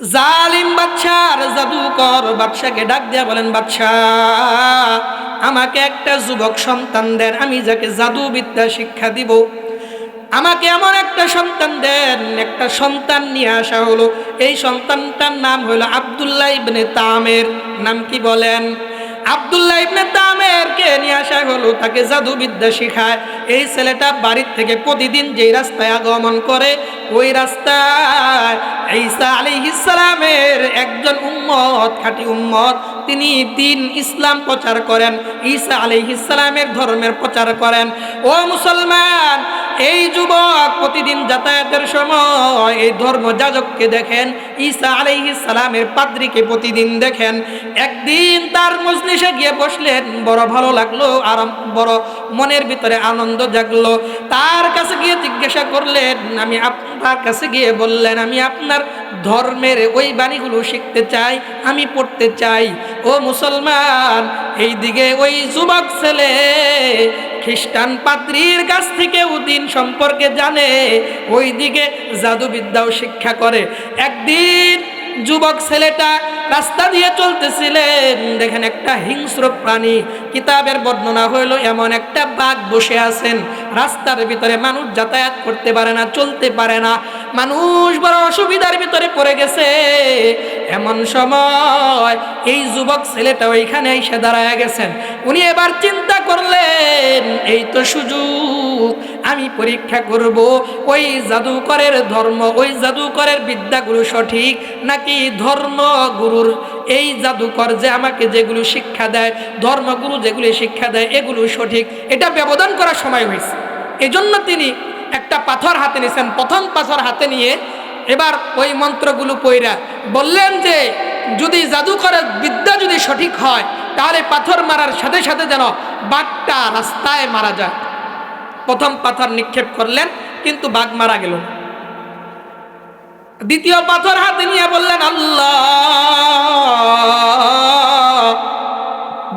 জালিম বাদশার জাদুকর বাদশাকে ডাক দিয়া বলেন, বাদশাহ আমাকে একটা যুবক সন্তান দেন, আমি যাকে জাদু বিদ্যা শিক্ষা দিব। আমাকে এমন একটা সন্তান দেন। একটা সন্তান নিয়ে আসা হলো। এই সন্তানটার নাম হলো আব্দুল্লাহ ইবনে তামের। নাম কি বলেন? আব্দুল্লাহ ইবনে তামেরকে নিয়ে আসা হলো, তাকে জাদু বিদ্যা শিখায়। এই ছেলেটা বাড়ির থেকে প্রতিদিন যেই রাস্তায় আগমন করে, ওই রাস্তায় ঈসা আলাইহিস সালামের একজন উম্মত, খাঁটি উম্মত, তিনি দ্বীন ইসলাম প্রচার করেন, ঈসা আলাইহিস সালামের ধর্মের প্রচার করেন। ও মুসলমান, এই যুবক প্রতিদিন যাতায়াতের সময় এই ধর্ম যাজককে দেখেন, ঈসা আলাইহিস সালামের পাদ্রীকে প্রতিদিন দেখেন। একদিন তার মজলিসে গিয়ে বসলেন, বড় ভালো লাগলো, আর বড় মনের ভিতরে আনন্দ জাগলো। তার কাছে গিয়ে জিজ্ঞাসা করলেন, তার কাছে গিয়ে বললেন, আমি আপনার ধর্মের ওই বাণীগুলো শিখতে চাই, আমি পড়তে চাই। ও মুসলমান, এইদিকে ওই যুবক ছেলে খ্রিস্টান পাদ্রীর কাছ থেকে দ্বীন সম্পর্কে জানে, ওইদিকে জাদুবিদ্যাও শিক্ষা করে। একদিন যুবক ছেলেটা রাস্তা দিয়ে চলতেছিলেন, দেখেন একটা হিংস্র প্রাণী, কিতাবের বর্ণনা হইল এমন একটা বাঘ বসে আছেন। রাস্তার ভিতরে মানুষ যাতায়াত করতে পারে না, চলতে পারে না, মানুষ বড় অসুবিধার ভিতরে পড়ে গেছে। এমন সময় এই যুবক ছেলেটা ওইখানে এসে দাঁড়ায় গেছেন। উনি এবার চিন্তা করলেন, এই তো সুযোগ, আমি পরীক্ষা করব ওই জাদুকরের ধর্ম, ওই জাদুকরের বিদ্যাগুলো সঠিক নাকি ধর্মগুরুর এই জাদুকর যে আমাকে যেগুলো শিক্ষা দেয়, ধর্মগুরু যেগুলো শিক্ষা দেয়, এগুলো সঠিক। এটা ব্যবধান করার সময় হয়েছে। এজন্য তিনি একটা পাথর হাতে নিয়েছেন। প্রথম পাথর হাতে নিয়ে এবার ওই মন্ত্রগুলো পইরা বললেন যে, যদি জাদুকরের বিদ্যা যদি সঠিক হয়, তাহলে পাথর মারার সাথে সাথে যেন বাঘটা রাস্তায় মারা যায়। প্রথম পাথর নিক্ষেপ করলেন, কিন্তু বাঘ মারা গেল। দ্বিতীয় পাথর হাতে নিয়ে বললেন, আল্লাহ,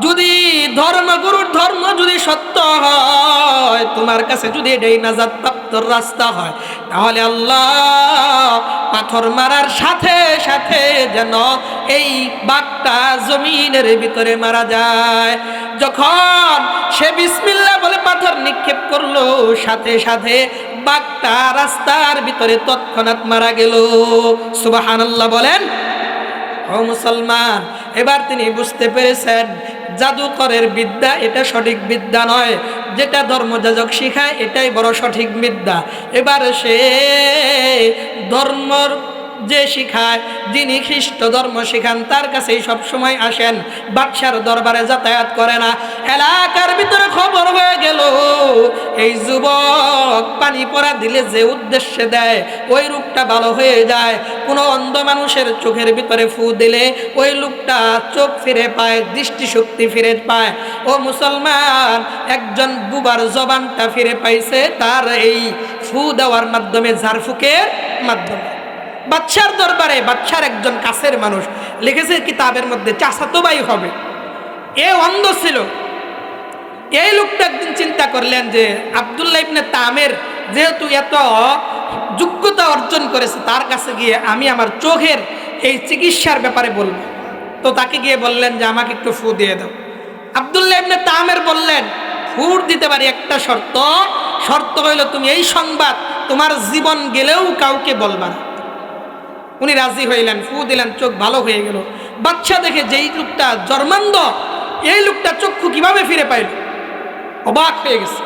যদি ধর্মগুরুর ধর্ম যদি সত্য হয়, তোমার কাছে যদি এটাই নাজাত প্রাপ্তর রাস্তা হয়, তাহলে আল্লাহ পাথর মারার সাথে সাথে যেন এই বাঘটা জমিনের ভিতরে মারা যায়। যখন সে বিসমিল্লাহ বলে পাথর নিক্ষেপ করলো, সাথে সাথে বাঘটা রাস্তার ভিতরে তৎক্ষণাৎ মারা গেল। সুবহানাল্লাহ বলেন। ও মুসলমান, এবার তিনি বুঝতে পেরেছেন জাদুকরের বিদ্যা এটা সঠিক বিদ্যা নয়, যেটা ধর্মযাজক শিখায় এটাই বড় সঠিক বিদ্যা। এবার সে ধর্মর যে শিখায়, যিনি খ্রিস্ট ধর্ম শিখান, তার কাছেই সবসময় আসেন, বাদশার দরবারে যাতায়াত করে না। এলাকার ভিতরে খবর হয়ে গেল, এই যুবক পানি পড়া দিলে যে উদ্দেশ্যে দেয়, ওই রূপটা ভালো হয়ে যায়। কোনো অন্ধ মানুষের চোখের ভিতরে ফু দিলে ওই লোকটা চোখ ফিরে পায়, দৃষ্টিশক্তি ফিরে পায়। ও মুসলমান, একজন বুবার জবানটা ফিরে পাইছে তার এই ফু দেওয়ার মাধ্যমে, ঝাড়ফুকের মাধ্যমে। বাদশার দরবারে বাদশার একজন কাছের মানুষ লিখেছে কিতাবের মধ্যে, চাচাতো ভাই হবে, এ অন্ধ ছিল। এই লোকটা একদিন চিন্তা করলেন যে আব্দুল্লাহ ইবনে তামের যেহেতু এত যোগ্যতা অর্জন করেছে, তার কাছে গিয়ে আমি আমার চোখের এই চিকিৎসার ব্যাপারে বলবো। তো তাকে গিয়ে বললেন যে আমাকে একটু ফু দিয়ে দাও। আব্দুল্লাহ ইবনে তামের বললেন, ফুর দিতে পারি, একটা শর্ত, শর্ত হইল তুমি এই সংবাদ তোমার জীবন গেলেও কাউকে বলবা না। উনি রাজি হইলেন, ফু দিলেন, চোখ ভালো হয়ে গেল। বাদশা দেখে যেই লোকটা জন্মান্ধ, এই লোকটা চক্ষু কিভাবে ফিরে পাইল, অবাক হয়ে গেছে।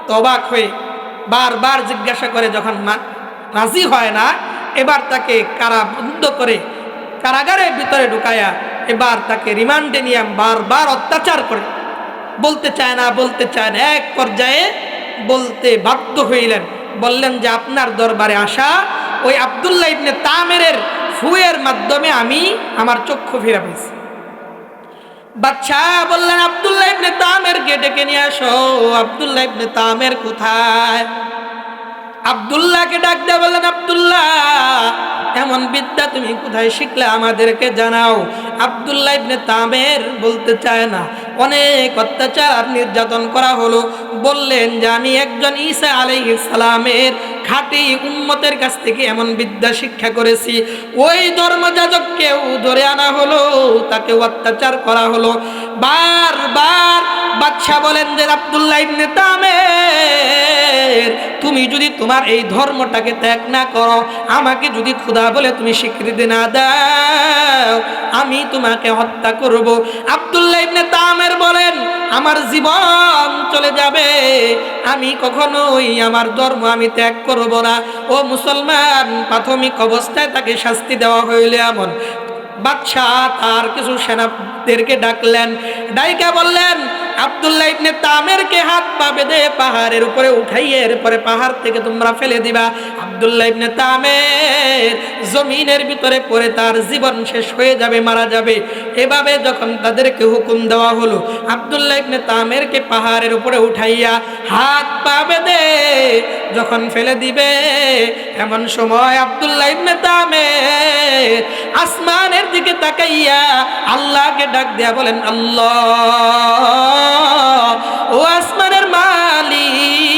তো অবাক হয়ে বারবার জিজ্ঞাসা করে, যখন রাজি হয় না, এবার তাকে কারাবদ্ধ করে কারাগারের ভিতরে ঢুকায়া এবার তাকে রিমান্ডে নিয়ে বারবার অত্যাচার করে, বলতে চায় না, বলতে চায় না। এক পর্যায়ে বলতে বাধ্য হইলেন, বললেন যে আপনার দরবারে আসা ওই আব্দুল্লাহ ইবনে তামেরের ফুয়ের মাধ্যমে আমি আমার চক্ষু ফিরে পেয়েছি। বাদশাহ বললেন, আব্দুল্লাহ ইবনে তামেরকে ডেকে নিয়ে আসো। আব্দুল্লাহ ইবনে তামের কোথায়? আব্দুল্লাহকে ডাক দিয়ে বললেন, আব্দুল্লাহ, এমন বিদ্যা তুমি কোথায় শিখলে আমাদেরকে জানাও। আব্দুল্লাহ ইবনে তামের বলতে চায় না। অনেক অত্যাচার নির্যাতন করা হলো, বললেন যে আমি একজন ঈসা আলাইহিস সালামের খাঁটি উম্মতের কাছ থেকে এমন বিদ্যা শিক্ষা করেছি। ওই ধর্মযাজককেও ধরে আনা হলো, তাকে অত্যাচার করা হলো। বারবার বাদশাহ বলেন যে আব্দুল্লাহ ইবনে তামের, তুমি যদি তোমার এই ধর্মটাকে ত্যাগ না করো, আমাকে যদি খোদা বলে তুমি স্বীকৃতি না দাও, আমি তোমাকে হত্যা করব। আব্দুল্লাহ ইবনে তামের বলেন আমার জীবন চলে যাবে, আমি কখনোই আমার ধর্ম আমি ত্যাগ করব না। ও মুসলমান, প্রাথমিক অবস্থায় তাকে শাস্তি দেওয়া হইলে এমন। বাদশাহ তার কিছু সেনাদেরকে ডাকলেন, ডাইকা বললেন আব্দুল্লাহ ইবনে তামেরকে হাত পা বেঁধে পাহাড়ের উপরে উঠাইয়ে এরপরে পাহাড় থেকে তোমরা ফেলে দিবা। আব্দুল্লাহ ইবনে তামের জমিনের ভিতরে পড়ে তার জীবন শেষ হয়ে যাবে, মারা যাবে। এভাবে যখন তাদেরকে হুকুম দেওয়া হলো, আব্দুল্লাহ ইবনে তামেরকে পাহাড়ের উপরে উঠাইয়া হাত পা বেঁধে যখন ফেলে দিবে, এমন সময় আব্দুল্লাহ ইবনে তামের আসমানের দিকে তাকাইয়া আল্লাহকে ডাক দেয়া বলেন, আল্লাহ, ও আসমানের মালিক,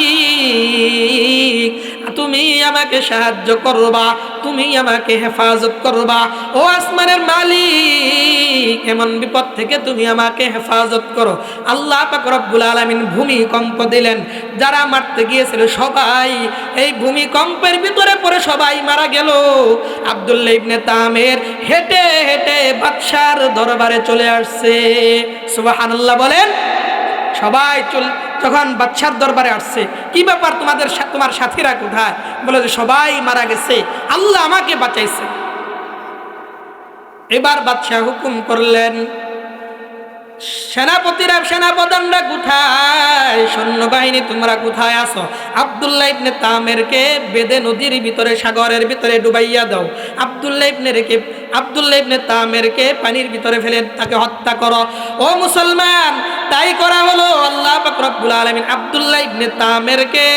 তুমি আমাকে সাহায্য করবা, তুমি আমাকে হেফাজত করবা। ও আসমানের মালিক, এমন বিপদ থেকে তুমি আমাকে হেফাজত করো। আল্লাহ পাক রব্বুল আলামিন ভূমিকম্প দিলেন। যারা মারতে গিয়েছিল সবাই এই ভূমিকম্পের ভিতরে পড়ে সবাই মারা গেল। আব্দুল্লাহ ইবনে তামের হেঁটে হেঁটে বাদশার দরবারে চলে আসছে। সুবহানাল্লাহ বলেন। সবাই যখন বাদশার দরবারে আসছে, কি ব্যাপার তোমার সাথীরা কোথায়? বলে যে সবাই মারা গেছে, আল্লাহ আমাকে বাঁচাইছে। এবার বাদশাহ হুকুম করলেন, সেনাপতিরা, সেনাপ্রধানরা কোথায়? সৈন্যবাহিনী তোমরা কোথায় আছো? আব্দুল্লাহ ইবনে তামেরকে বেদে নদীর ভিতরে, সাগরের ভিতরে ডুবাইয়া দাও। আব্দুল্লাহ ইবনে তামেরকে পানির ভিতরে ফেলে তাকে হত্যা করো। ও মুসলমান, তাই করা হলো। আল্লাহ পাক রব্বুল আলামিন আব্দুল্লাহ ইবনে তামেরকে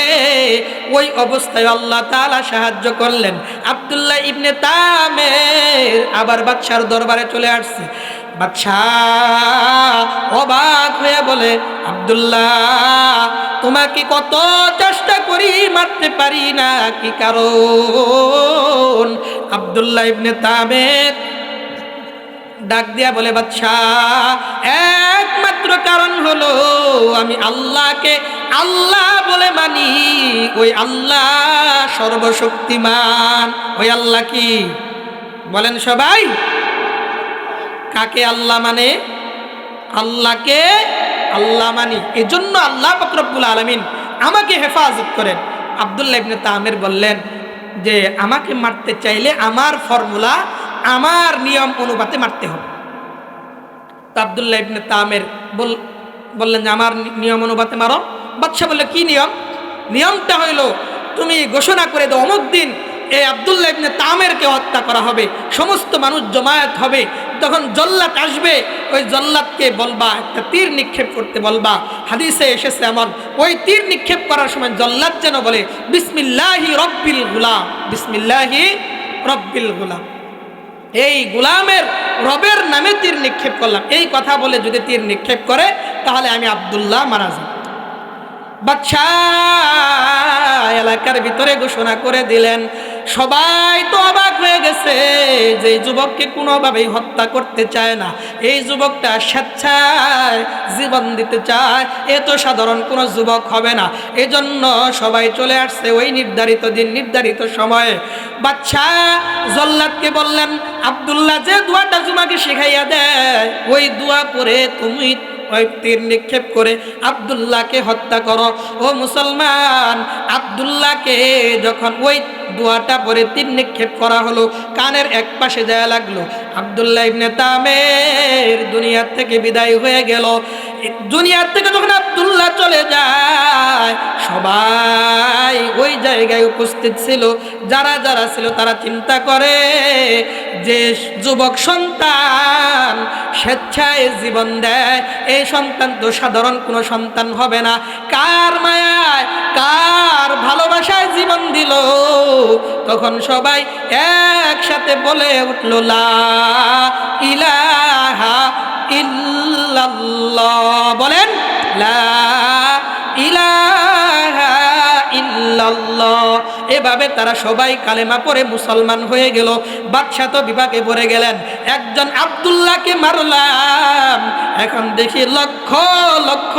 ওই অবস্থায় আল্লাহ তাআলা সাহায্য করলেন। আব্দুল্লাহ ইবনে তামের আবার বাদশার দরবারে চলে আসছে। বাদশাহ অবাক হয়ে বলে, আব্দুল্লাহ, তোমাকে কত চেষ্টা করি মারতে পারি না, কি কারণ? আব্দুল্লাহ ইবনে তামের ডাক দিয়া বলে, বাদশাহ, একমাত্র কারণ হলো আমি আল্লাহকে আল্লাহ বলে মানি। ওই আল্লাহ সর্বশক্তিমান। ওই আল্লাহ কি বলেন সবাই? কাকে আল্লাহ মানে? আল্লাহকে আল্লাহ মানি। এজন্য আল্লাহ পাক রব্বুল আলামিন আমাকে হেফাজত করেন। আব্দুল্লাহ ইবনে তামের বললেন যে আমাকে মারতে চাইলে আমার ফর্মুলা, আমার নিয়ম অনুপাতে মারতে হবে। তো আব্দুল্লাহ ইবনে তামের বললেন যে আমার নিয়ম অনুপাতে মারো। বাদশা বললে কি নিয়ম? নিয়মটা হইল তুমি ঘোষণা করে দাও অমুক দিন এই আব্দুল্লাহ ইবনে তামেরকে হত্যা করা হবে, সমস্ত মানুষ জমায়েত হবে, তখন জল্লাদ আসবে, ওই জল্লাদকে বলবা একটা তীর নিক্ষেপ করতে বলবা। হাদিসে এসেছে এমন, ওই তীর নিক্ষেপ করার সময় জল্লাদ যেন বলে বিসমিল্লাহি রব্বিল গুলাম, বিসমিল্লাহি রব্বিল গুলাম, এই গুলামের রবের নামে তীর নিক্ষেপ করলাম। এই কথা বলে যদি তীর নিক্ষেপ করে তাহলে আমি আব্দুল্লাহ মারা যাব। বাদশাহ এলাকার ভিতরে ঘোষণা করে দিলেন। সবাই তো অবাক হয়ে গেছে যে এই যুবককে কোনোভাবেই হত্যা করতে চায় না, এই যুবকটা স্বেচ্ছায় জীবন দিতে চায়, এ তো সাধারণ কোনো যুবক হবে না। এজন্য সবাই চলে আসছে ওই নির্ধারিত দিন, নির্ধারিত সময়ে। বাদশাহ জল্লাদকে বললেন, আব্দুল্লাহ যে দোয়াটা তোমাকে শিখাইয়া দেয়, ওই দোয়া পড়ে তুমি ওই তীর নিক্ষেপ করে আব্দুল্লাহকে হত্যা করো। ও মুসলমান, আব্দুল্লাহকে যখন ওই দোয়াটা পরে তীর নিক্ষেপ করা হলো, কানের এক পাশে যায় লাগলো। আব্দুল্লাহ ইবনে তামের দুনিয়ার থেকে বিদায় হয়ে গেল। দুনিয়ার থেকে যখন আব্দুল্লাহ চলে যায়, সবাই ওই জায়গায় উপস্থিত ছিল। যারা যারা ছিল তারা চিন্তা করে যে যুবক সন্তান স্বেচ্ছায় জীবন দেয়, এই সন্তান তো সাধারণ কোনো সন্তান হবে না। কার মায়ায়, কার ভালোবাসায় জীবন দিল? তখন সবাই একসাথে বলে উঠল, লা ইলাহা ইল্লাল্লাহ। বলেন, লা ইলাহা আল্লাহ। এভাবে তারা সবাই কালেমা পড়ে মুসলমান হয়ে গেল। বাদশা তো বিপাকে পড়ে গেলেন, একজন আব্দুল্লাহকে মারলাম, এখন দেখি লক্ষ লক্ষ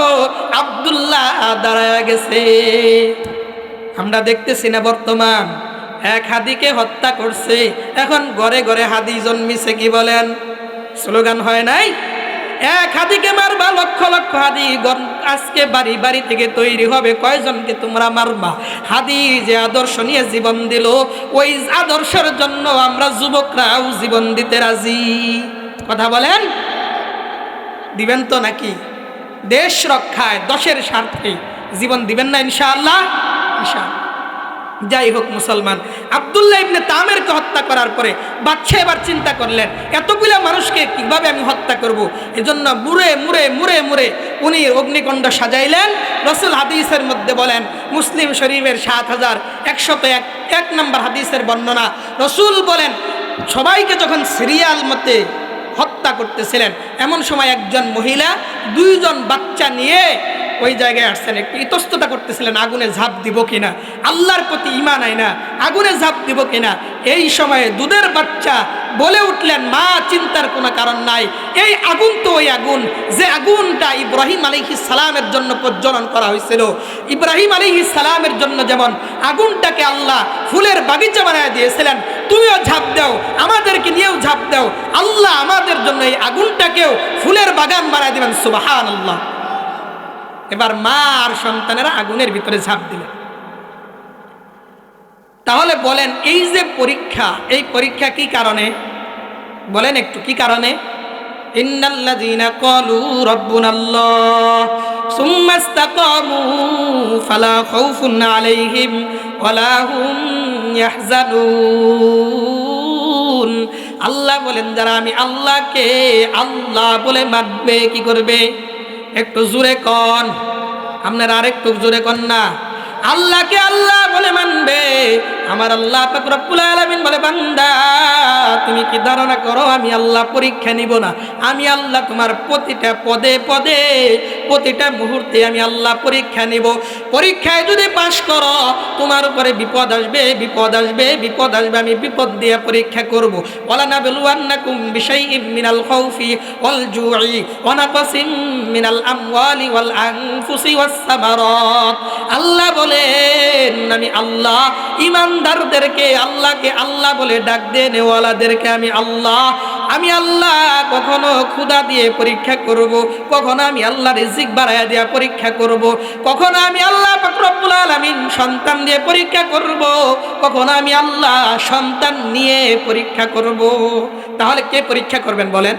আব্দুল্লাহ দাঁড়ায় গেছে। আমরা দেখতেছি না বর্তমান এক হাদিকে হত্যা করছে, এখন ঘরে ঘরে হাদি জন্মিছে, কি বলেন? স্লোগান হয় নাই, এক হাদিকে মারবা লক্ষ লক্ষ হাদি আজকে বাড়ি বাড়ি থেকে তৈরি হবে, কয়জনকে তোমরা মারবা? হাদি যে আদর্শ নিয়ে জীবন দিল, ওই আদর্শের জন্য আমরা যুবকরাও জীবন দিতে রাজি। কথা বলেন, দিবেন তো নাকি? দেশ রক্ষায়, দশের স্বার্থে জীবন দিবেন না ইনশাআল্লাহ? ইনশাআল্লাহ। যাই হোক, মুসলমান আব্দুল্লাহ ইবনে তামেরকে হত্যা করার পরে বাদশা এবার চিন্তা করলেন, এতগুলা মানুষকে কিভাবে আমি হত্যা করব। এজন্য মুড়ে মুড়ে মুড়ে মুড়ে উনি অগ্নিকুণ্ড সাজাইলেন। রাসূল হাদিসের মধ্যে বলেন, মুসলিম শরীফের ৭,১০১ নম্বর হাদিসের বর্ণনা, রাসূল বলেন সবাইকে যখন সিরিয়াল মতে হত্যা করতেছিলেন, এমন সময় একজন মহিলা 2 জন বাচ্চা নিয়ে ওই জায়গায় আসছেন, একটু ইতস্ততা করতেছিলেন আগুনে ঝাঁপ দিব কিনা, আল্লাহর প্রতি ঈমান আয় না, আগুনে ঝাঁপ দিব কিনা। এই সময়ে দুধের বাচ্চা বলে উঠলেন, মা চিন্তার কোনো কারণ নাই, এই আগুন তো ওই আগুন যে আগুনটা ইব্রাহিম আলাইহিস সালামের জন্য প্রজ্বলন করা হয়েছিল। ইব্রাহিম আলাইহিস সালামের জন্য যেমন আগুনটাকে আল্লাহ ফুলের বাগিচা বানায় দিয়েছিলেন, তুমিও ঝাঁপ দাও, আমাদেরকে নিয়েও ঝাঁপ দাও, আল্লাহ আমাদের জন্য এই আগুনটাকেও ফুলের বাগান বানায় দিবেন। সুবহানাল্লাহ। এবার মা আর সন্তানেরা আগুনের ভিতরে ঝাঁপ দিলেন। তাহলে বলেন, এই যে পরীক্ষা, এই পরীক্ষা কি কারণে? বলেন একটু, কি কারণে? ইন্নাল্লাযীনা ক্বালু রাব্বুনাল্লাহ সুম্মা ইসতাকামু ফালা খাউফুন আলাইহিম ওয়ালা হুম ইয়াহজানুন। আল্লাহ বলেন, যারা আমি আল্লাহকে আল্লাহ বলে মানবে, কি করবে? একটু জোরে কন, আপনারা আরেকটু জোরে কন না। আল্লাহকে আল্লাহ বলে মানবে। আমার আল্লাহ পাক রব্বুল আলামিন বলে, বান্দা তুমি কি ধারণা করো আমি আল্লাহ পরীক্ষা নিব না? আমি আল্লাহ তোমার প্রতিটা পদে পদে প্রতিটা মুহূর্তে আমি আল্লাহ পরীক্ষা নিব। পরীক্ষায় যদি পাশ করো, তোমার উপরে বিপদ আসবে, বিপদ আসবে, বিপদ আসবে, আমি বিপদ দিয়ে পরীক্ষা করব। ওয়ালা নাবলুওয়ান্নাকুম বিশাইইম মিনাল খাউফি ওয়াল জুই ওয়া নাকসিম মিনাল আমওয়ালি ওয়াল আনফুসি ওয়াস সামারাত। আল্লাহ বলেন, আমি আল্লাহ ইমানদারদেরকে আল্লাহকে আল্লাহ বলে ডাক দিয়ে নেওয়ালাদেরকে আমি আল্লাহ কখনো ক্ষুধা দিয়ে পরীক্ষা করব, কখনো আমি আল্লাহ রিজিক বাড়ায়া দিয়ে পরীক্ষা করব, কখনো আমি আল্লাহ পাক রব্বুল আলামিন সন্তান দিয়ে পরীক্ষা করব, কখনো আমি আল্লাহ সন্তান নিয়ে পরীক্ষা করব। তাহলে কে পরীক্ষা করবেন বলেন?